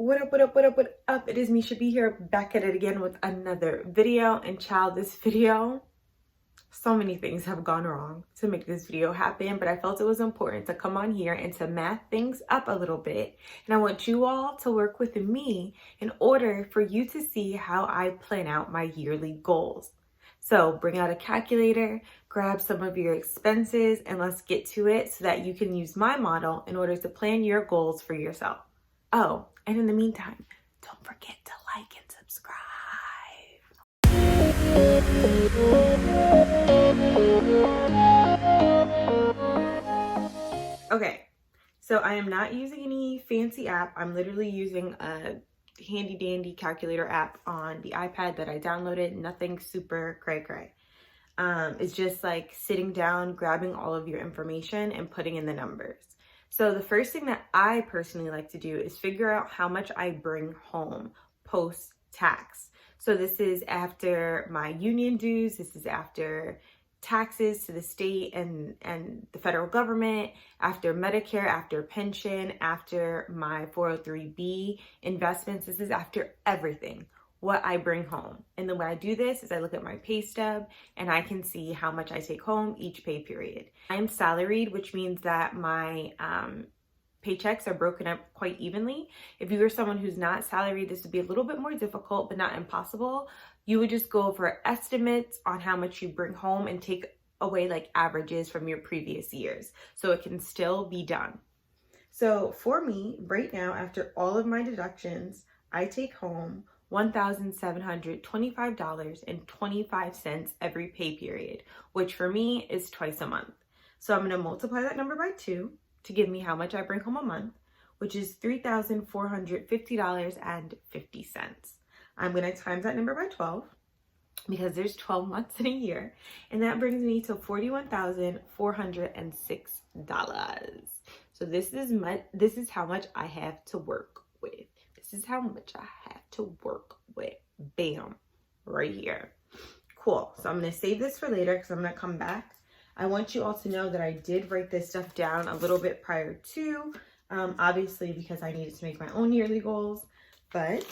What up, what up, what up, what up? It is Misha B here, back at it again with another video. And child, this video, so many things have gone wrong to make this video happen, but I felt it was important to come on here and to math things up a little bit. And I want you all to work with me in order for you to see how I plan out my yearly goals. So bring out a calculator, grab some of your expenses, and let's get to it so that you can use my model in order to plan your goals for yourself. Oh, and in the meantime, don't forget to like and subscribe. Okay, so I am not using any fancy app. I'm literally using a handy dandy calculator app on the iPad that I downloaded. Nothing super cray-cray. It's just like sitting down, grabbing all of your information and putting in the numbers. So the first thing that I personally like to do is figure out how much I bring home post-tax. So this is after my union dues, this is after taxes to the state and the federal government, after Medicare, after pension, after my 403B investments. This is after everything, what I bring home. And the way I do this is I look at my pay stub and I can see how much I take home each pay period. I'm salaried, which means that my paychecks are broken up quite evenly. If you are someone who's not salaried, this would be a little bit more difficult, but not impossible. You would just go over estimates on how much you bring home and take away like averages from your previous years, so it can still be done. So for me, right now, after all of my deductions, I take home $1,725.25 every pay period, which for me is twice a month. So I'm going to multiply that number by 2 to give me how much I bring home a month, which is $3,450.50. I'm going to times that number by 12 because there's 12 months in a year, and that brings me to $41,406. So this is how much I have to work with. This is how much I have to work with. Bam, right here. Cool. So I'm going to save this for later because I'm going to come back. I want you all to know that I did write this stuff down a little bit prior to, obviously because I needed to make my own yearly goals, but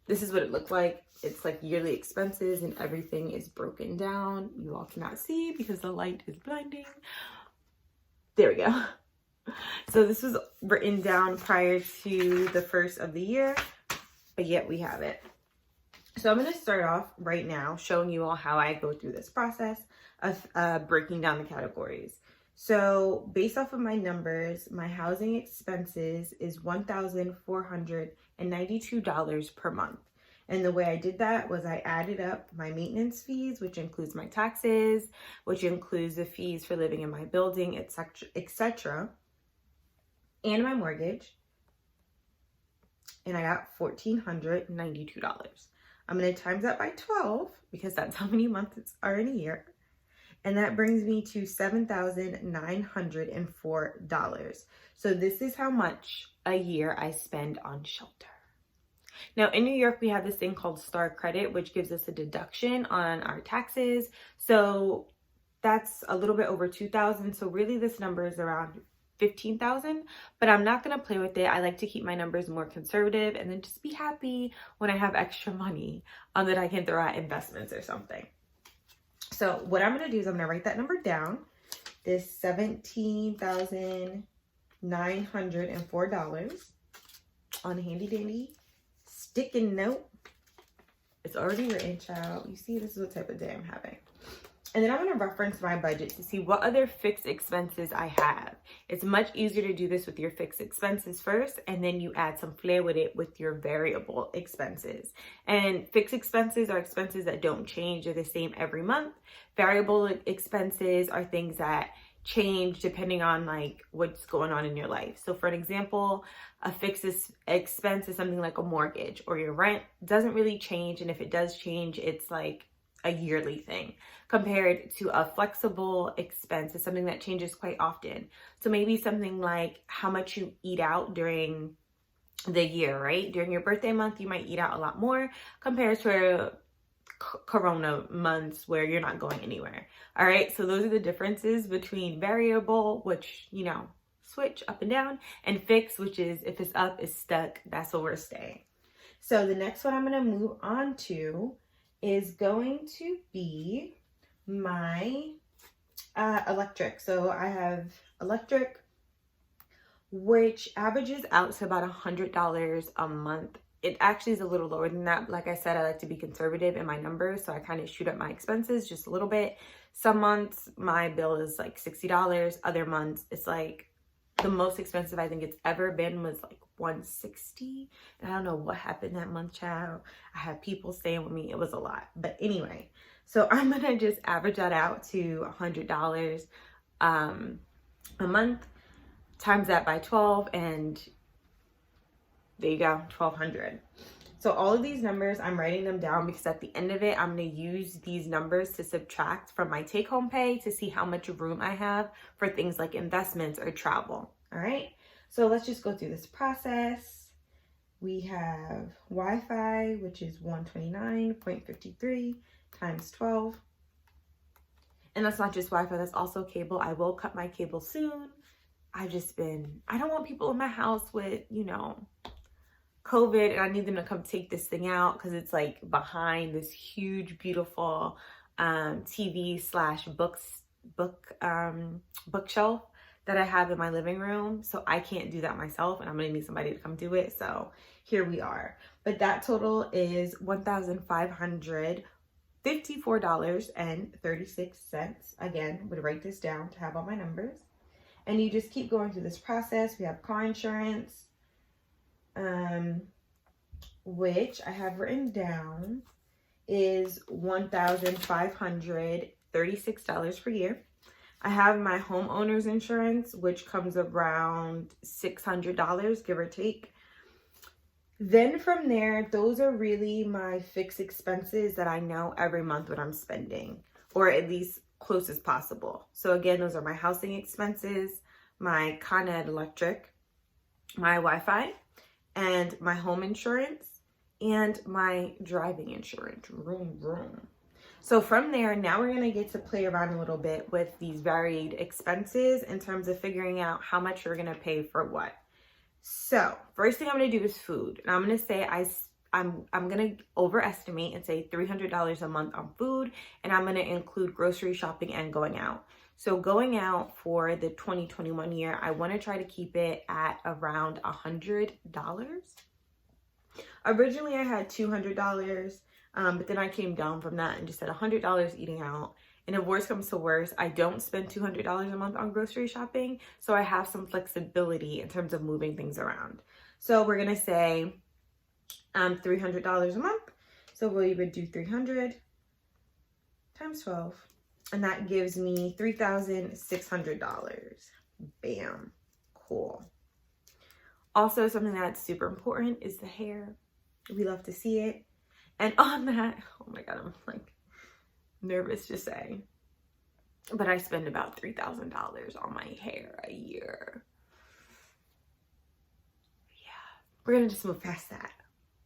this is what it looked like. It's like yearly expenses and everything is broken down. You all cannot see because the light is blinding. There we go. So this was written down prior to the first of the year, but yet we have it. So I'm going to start off right now showing you all how I go through this process of breaking down the categories. So based off of my numbers, my housing expenses is $1,492 per month. And the way I did that was I added up my maintenance fees, which includes my taxes, which includes the fees for living in my building, etc., and my mortgage, and I got $1,492. I'm going to times that by 12 because that's how many months are in a year, and that brings me to $7,904. So this is how much a year I spend on shelter. Now in New York, we have this thing called Star Credit, which gives us a deduction on our taxes. So that's a little bit over $2,000. So really this number is around $15,000, but I'm not going to play with it. I like to keep my numbers more conservative and then just be happy when I have extra money that I can throw at investments or something. So what I'm going to do is I'm going to write that number down, this $17,904 on a handy dandy sticky note. It's already written, child. You see, this is what type of day I'm having. And then I'm going to reference my budget to see what other fixed expenses I have. It's much easier to do this with your fixed expenses first, and then you add some flair with it with your variable expenses. And fixed expenses are expenses that don't change. They're the same every month. Variable expenses are things that change depending on like what's going on in your life. So for an example, a fixed expense is something like a mortgage or your rent. Doesn't really change, and if it does change, it's like a yearly thing, compared to a flexible expense is something that changes quite often. So maybe something like how much you eat out during the year, right? During your birthday month, you might eat out a lot more compared to Corona months where you're not going anywhere. All right, so those are the differences between variable, which, you know, it's switch up and down, and fix, which is if it's up, it's stuck, that's what we're staying. So the next one I'm going to move on to is going to be my electric. So I have electric, which averages out to about $100 a month. It actually is a little lower than that. Like I said, I like to be conservative in my numbers, so I kind of shoot up my expenses just a little bit. Some months my bill is like $60. Other months it's like, the most expensive I think it's ever been was like $160. And I don't know what happened that month, child. I had people staying with me. It was a lot. But anyway, so I'm gonna just average that out to $100 a month, times that by 12, and there you go, 1,200. So all of these numbers, I'm writing them down because at the end of it, I'm going to use these numbers to subtract from my take-home pay to see how much room I have for things like investments or travel. All right. So let's just go through this process. We have Wi-Fi, which is 129.53 times 12. And that's not just Wi-Fi, that's also cable. I will cut my cable soon. I don't want people in my house with, you know, COVID, and I need them to come take this thing out because it's like behind this huge, beautiful TV / bookshelf that I have in my living room. So I can't do that myself, and I'm gonna need somebody to come do it. So here we are. But that total is $1,554.36. Again, I'm gonna write this down to have all my numbers. And you just keep going through this process. We have car insurance, which I have written down is $1,536 per year. I have my homeowner's insurance, which comes around $600, give or take. Then from there, those are really my fixed expenses that I know every month what I'm spending, or at least close as possible. So again, those are my housing expenses, my Con Ed electric, my Wi-Fi, and my home insurance, and my driving insurance. Vroom, vroom. So from there, now we're gonna get to play around a little bit with these varied expenses in terms of figuring out how much you're gonna pay for what. So first thing I'm gonna do is food. And I'm gonna say I'm gonna overestimate and say $300 a month on food, and I'm gonna include grocery shopping and going out. So going out for the 2021 year, I wanna try to keep it at around $100. Originally I had $200, but then I came down from that and just said $100 eating out. And if worse comes to worse, I don't spend $200 a month on grocery shopping, so I have some flexibility in terms of moving things around. So we're gonna say $300 a month. So we would do 300 times 12, and that gives me $3,600. Bam, cool. Also, something that's super important is the hair. We love to see it. And on that, oh my God, I'm like nervous to say, but I spend about $3,000 on my hair a year. Yeah, we're gonna just move past that.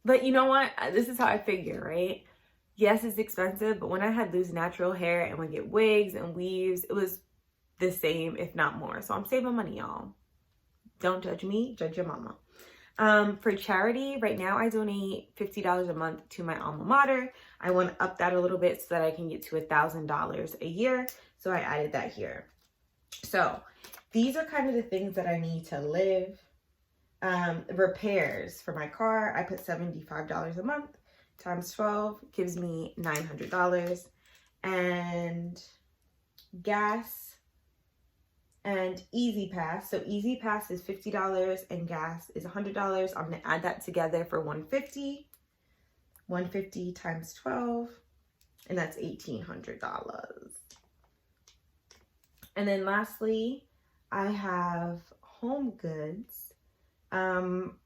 But you know what? This is how I figure, right? Yes, it's expensive, but when I had loose natural hair and would get wigs and weaves, it was the same, if not more. So I'm saving money, y'all. Don't judge me, judge your mama. For charity, right now I donate $50 a month to my alma mater. I want to up that a little bit so that I can get to $1,000 a year. So I added that here. So these are kind of the things that I need to live. Repairs for my car, I put $75 a month times 12 gives me $900. And gas and Easy Pass. So Easy Pass is $50 and gas is $100. I'm gonna add that together for $150. $150 times 12, and that's $1,800. And then lastly, I have home goods,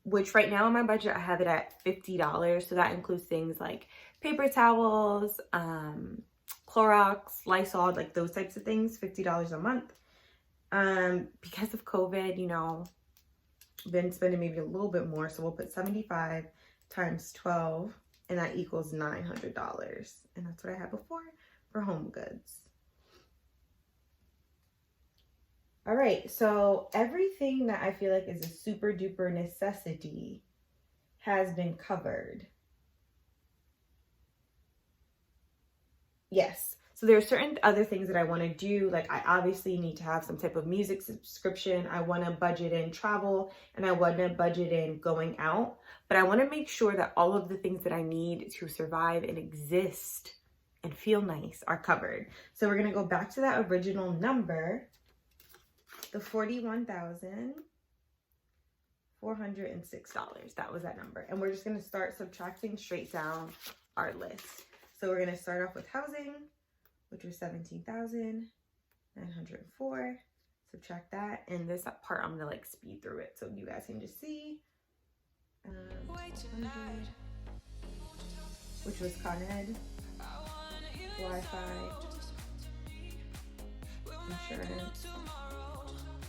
which right now in my budget, I have it at $50. So that includes things like paper towels, Clorox, Lysol, like those types of things, $50 a month. Because of COVID, you know, been spending maybe a little bit more. So we'll put 75 times 12, and that equals $900. And that's what I had before for home goods. All right, so everything that I feel like is a super duper necessity has been covered. Yes. So there are certain other things that I want to do. Like I obviously need to have some type of music subscription. I want to budget in travel and I want to budget in going out. But I want to make sure that all of the things that I need to survive and exist and feel nice are covered. So we're going to go back to that original number, the $41,406. That was that number. And we're just going to start subtracting straight down our list. So we're going to start off with housing, which was $17,904. Subtract that. And this part, I'm going to like speed through it so you guys can just see. 100, which was Con Ed, Wi-Fi, insurance,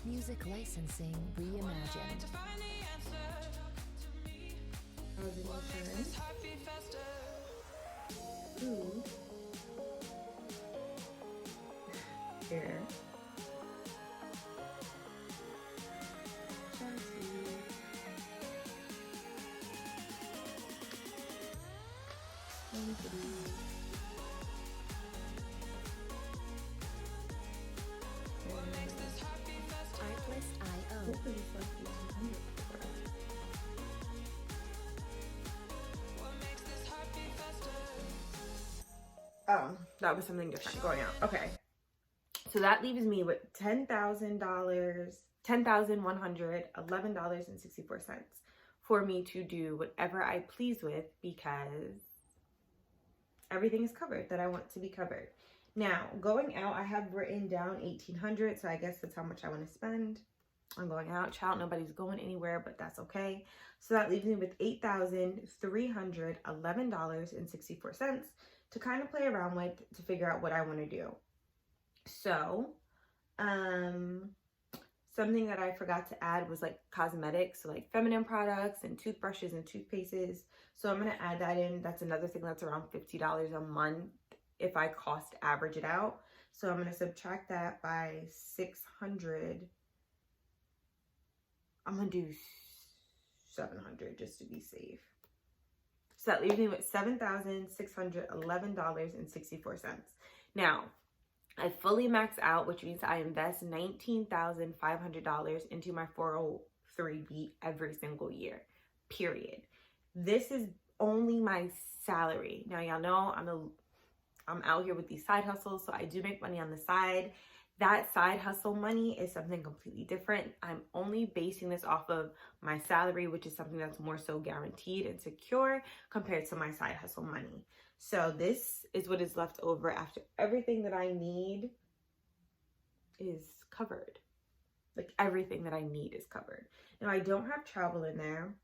music licensing reimagined, housing insurance, food, hair, chassis, Artlist.io. Oh, that was something different going out. Okay. So that leaves me with $10,111.64 for me to do whatever I please with because everything is covered that I want to be covered. Now, going out, I have written down $1,800, so I guess that's how much I want to spend on going out. Child, nobody's going anywhere, but that's okay. So that leaves me with $8,311.64 to kind of play around with to figure out what I want to do. So, something that I forgot to add was like cosmetics, so like feminine products and toothbrushes and toothpastes. So I'm going to add that in. That's another thing that's around $50 a month if I cost average it out. So I'm going to subtract that by 600. I'm going to do 700 just to be safe. So that leaves me with $7,611.64. Now, I fully max out, which means I invest $19,500 into my 403B every single year, period. This is only my salary. Now, y'all know I'm out here with these side hustles, so I do make money on the side. That side hustle money is something completely different. I'm only basing this off of my salary, which is something that's more so guaranteed and secure compared to my side hustle money. So this is what is left over after everything that I need is covered. Like everything that I need is covered. Now I don't have travel in there,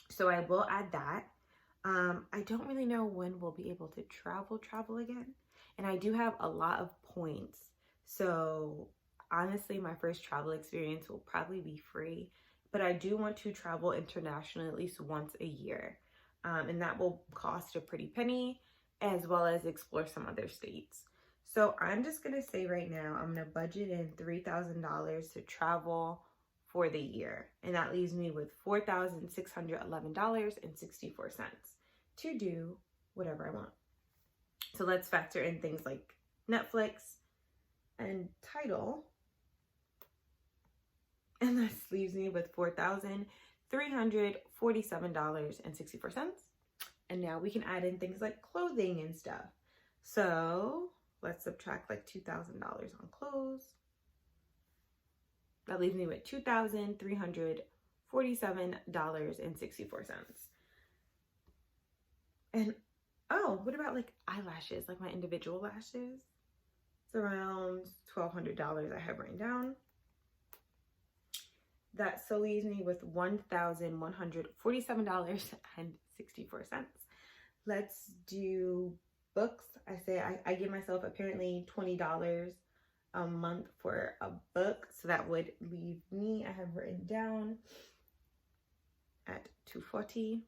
so I will add that. I don't really know when we'll be able to travel again. And I do have a lot of points. So honestly, my first travel experience will probably be free, but I do want to travel internationally at least once a year. And that will cost a pretty penny, as well as explore some other states. So I'm just going to say right now, I'm going to budget in $3,000 to travel for the year. And that leaves me with $4,611.64 to do whatever I want. So let's factor in things like Netflix and Tidal. And this leaves me with $4,347.64. And now we can add in things like clothing and stuff. So let's subtract like $2,000 on clothes. That leaves me with $2,347.64. And oh, what about like eyelashes, like my individual lashes? It's around $1,200 I have written down. That still leaves me with $1,147.64. Let's do books. I give myself apparently $20 a month for a book. So that would leave me, I have written down at $240.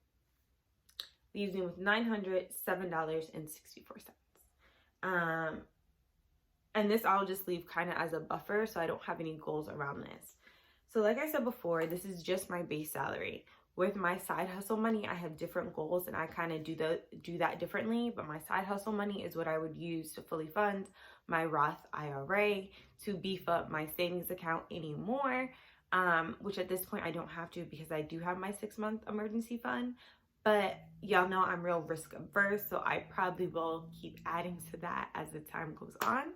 Leaves me with $907.64. And this I'll just leave kind of as a buffer, so I don't have any goals around this. So like I said before, this is just my base salary. With my side hustle money, I have different goals, and I kind of do that differently. But my side hustle money is what I would use to fully fund my Roth IRA, to beef up my savings account anymore, which at this point I don't have to because I do have my 6-month emergency fund. But y'all know I'm real risk averse, so I probably will keep adding to that as the time goes on.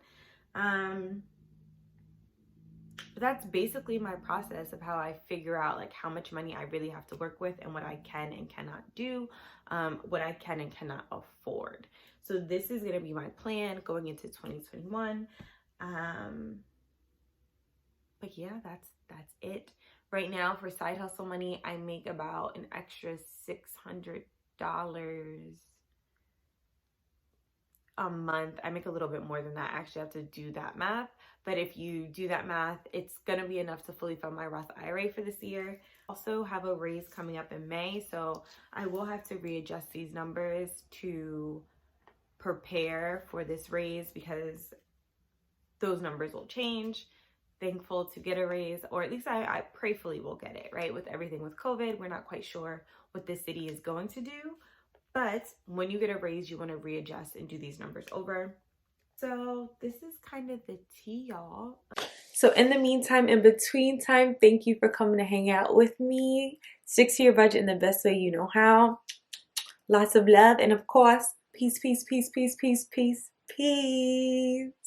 But that's basically my process of how I figure out like how much money I really have to work with and what I can and cannot do, what I can and cannot afford. So this is going to be my plan going into 2021. But yeah, that's it. Right now for side hustle money, I make about an extra $600 a month. I make a little bit more than that. I actually have to do that math. But if you do that math, it's going to be enough to fully fund my Roth IRA for this year. Also have a raise coming up in May, so I will have to readjust these numbers to prepare for this raise because those numbers will change. Thankful to get a raise, or at least I prayfully will get it, right? With everything with COVID, we're not quite sure what the city is going to do. But when you get a raise, you want to readjust and do these numbers over. So this is kind of the tea, y'all. So in the meantime, in between time, thank you for coming to hang out with me. Stick to your budget in the best way you know how. Lots of love. And of course, peace, peace, peace, peace, peace, peace, peace.